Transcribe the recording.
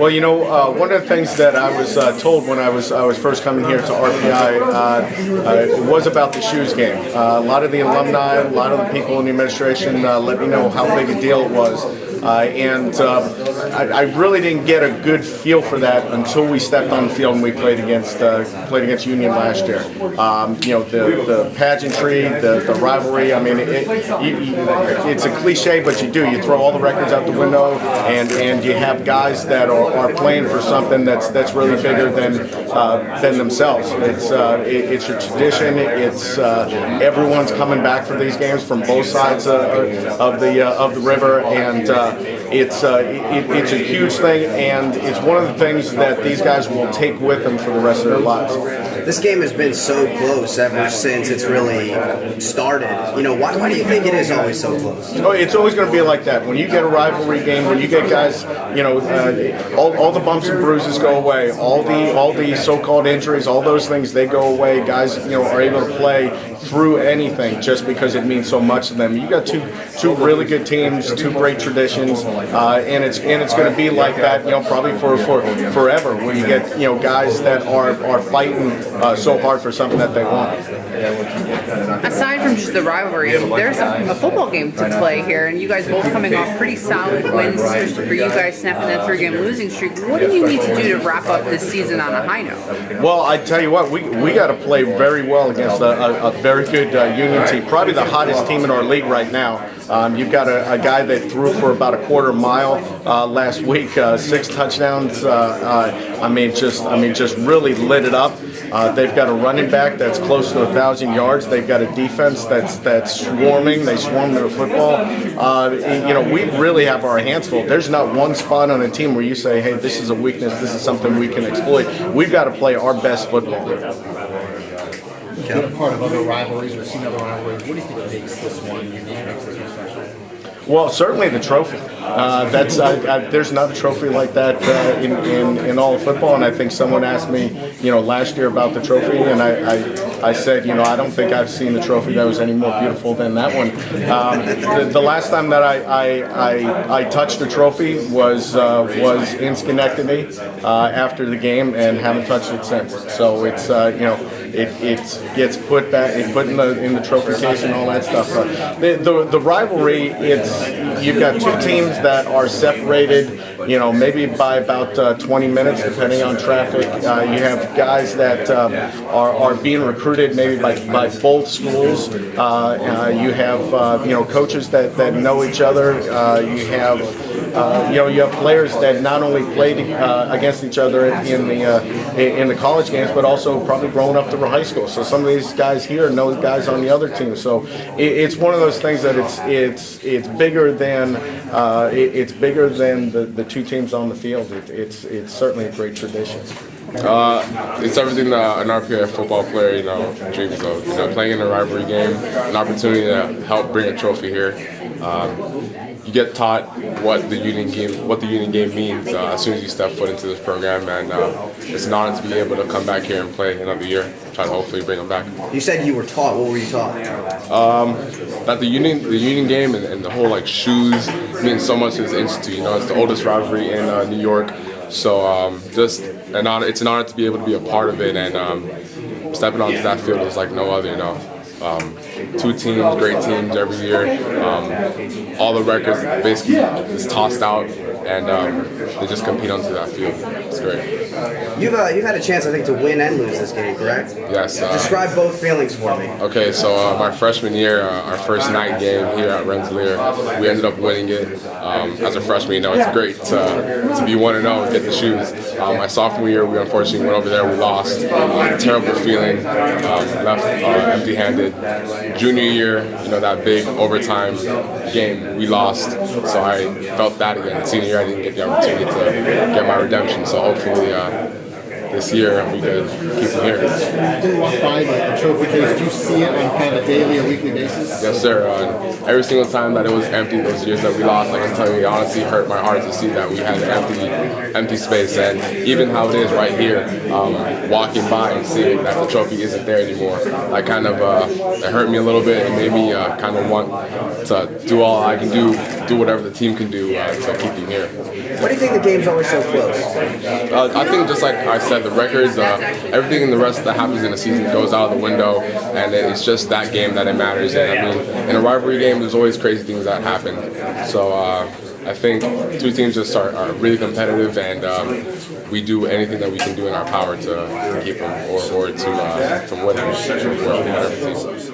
Well, one of the things that I was told when I was first coming here to RPI it was about the shoes game. A lot of the alumni, a lot of the people in the administration let me know how big a deal it was. I really didn't get a good feel for that until we stepped on the field and we played against Union last year. The pageantry, the rivalry. I mean, it's a cliche, but you do. You throw all the records out the window, and you have guys that are playing for something that's really bigger than themselves. It's your tradition. It's everyone's coming back for these games from both sides of the river, and it's a huge thing, and it's one of the things that these guys will take with them for the rest of their lives. This game has been so close ever since it's really started. Why do you think it is always so close? Oh, it's always going to be like that. When you get a rivalry game, when you get guys, all the bumps and bruises go away. All the so-called injuries, all those things, they go away. Guys, are able to play through anything just because it means so much to them. You got two really good teams, two great traditions, and it's going to be like that, probably for forever. Where you get guys that are fighting so hard for something that they want. Aside from just the rivalry, there's a football game to play here, and you guys both coming off pretty solid wins, especially for you guys snapping that 3-game losing streak. What do you need to do to wrap up this season on a high note? Well, I tell you what, we got to play very well against a very good Union team, probably the hottest team in our league right now. You've got a guy that threw for about a quarter mile last week, 6 touchdowns. Just really lit it up. They've got a running back that's close to 1,000 yards. They've got a defense that's swarming. They swarm to the football. We really have our hands full. There's not one spot on a team where you say, hey, this is a weakness. This is something we can exploit. We've got to play our best football. Being part of other rivalries or seeing other rivalries, what do you think makes this one unique, makes this one special? Well, certainly the trophy. There's not a trophy like that in all of football, and I think someone asked me, last year about the trophy, and I said, I don't think I've seen a trophy that was any more beautiful than that one. The last time that I touched a trophy was in Schenectady after the game, and haven't touched it since. So it's it gets put in the trophy case and all that stuff. The rivalry, you've got two teams that are separated, maybe by about 20 minutes, depending on traffic. You have guys that are being recruited maybe by both schools. You have coaches that know each other. You have players that not only played against each other in the college games, but also probably growing up through high school. So some of these guys here know guys on the other team. So it's one of those things that it's bigger than the two teams on the field. It's certainly a great tradition. It's everything that an RPI football player, dreams of. Playing in a rivalry game, an opportunity to help bring a trophy here. You get taught what the Union game means as soon as you step foot into this program, and it's an honor to be able to come back here and play another year. Try to hopefully bring them back. You said you were taught. What were you taught? That the Union game and the whole shoes means so much to this institute. It's the oldest rivalry in New York. So just an honor. It's an honor to be able to be a part of it, and stepping onto that field is like no other. Two teams, great teams every year. All the records basically is tossed out, and they just compete onto that field. It's great. You've had a chance, I think, to win and lose this game, correct? Yes. Describe both feelings for me. Okay, so my freshman year, our first night game here at Rensselaer, we ended up winning it. As a freshman, it's great to be 1-0 and get the shoes. My sophomore year, we unfortunately went over there, we lost. Terrible feeling, left empty-handed. Junior year, that big overtime game, we lost. So I felt that again. Senior year, I didn't get the opportunity to get my redemption. So hopefully this year we could keep it here. You did walk by the trophy case. Do you see it on kind of a daily or weekly basis? Yes, sir. Every single time that it was empty those years that we lost, I can tell you, it honestly hurt my heart to see that we had an empty space. And even how it is right here, walking by and seeing that the trophy isn't there anymore, I kind of it hurt me a little bit. It made me kind of want to do all I can do do whatever the team can do to keep them here. Why do you think the game's always so close? I think just like I said, the records, everything in the rest that happens in the season goes out of the window, and it's just that game that it matters. And I mean, in a rivalry game, there's always crazy things that happen. So I think two teams just are really competitive, and we do anything that we can do in our power to keep them or to win whatever team.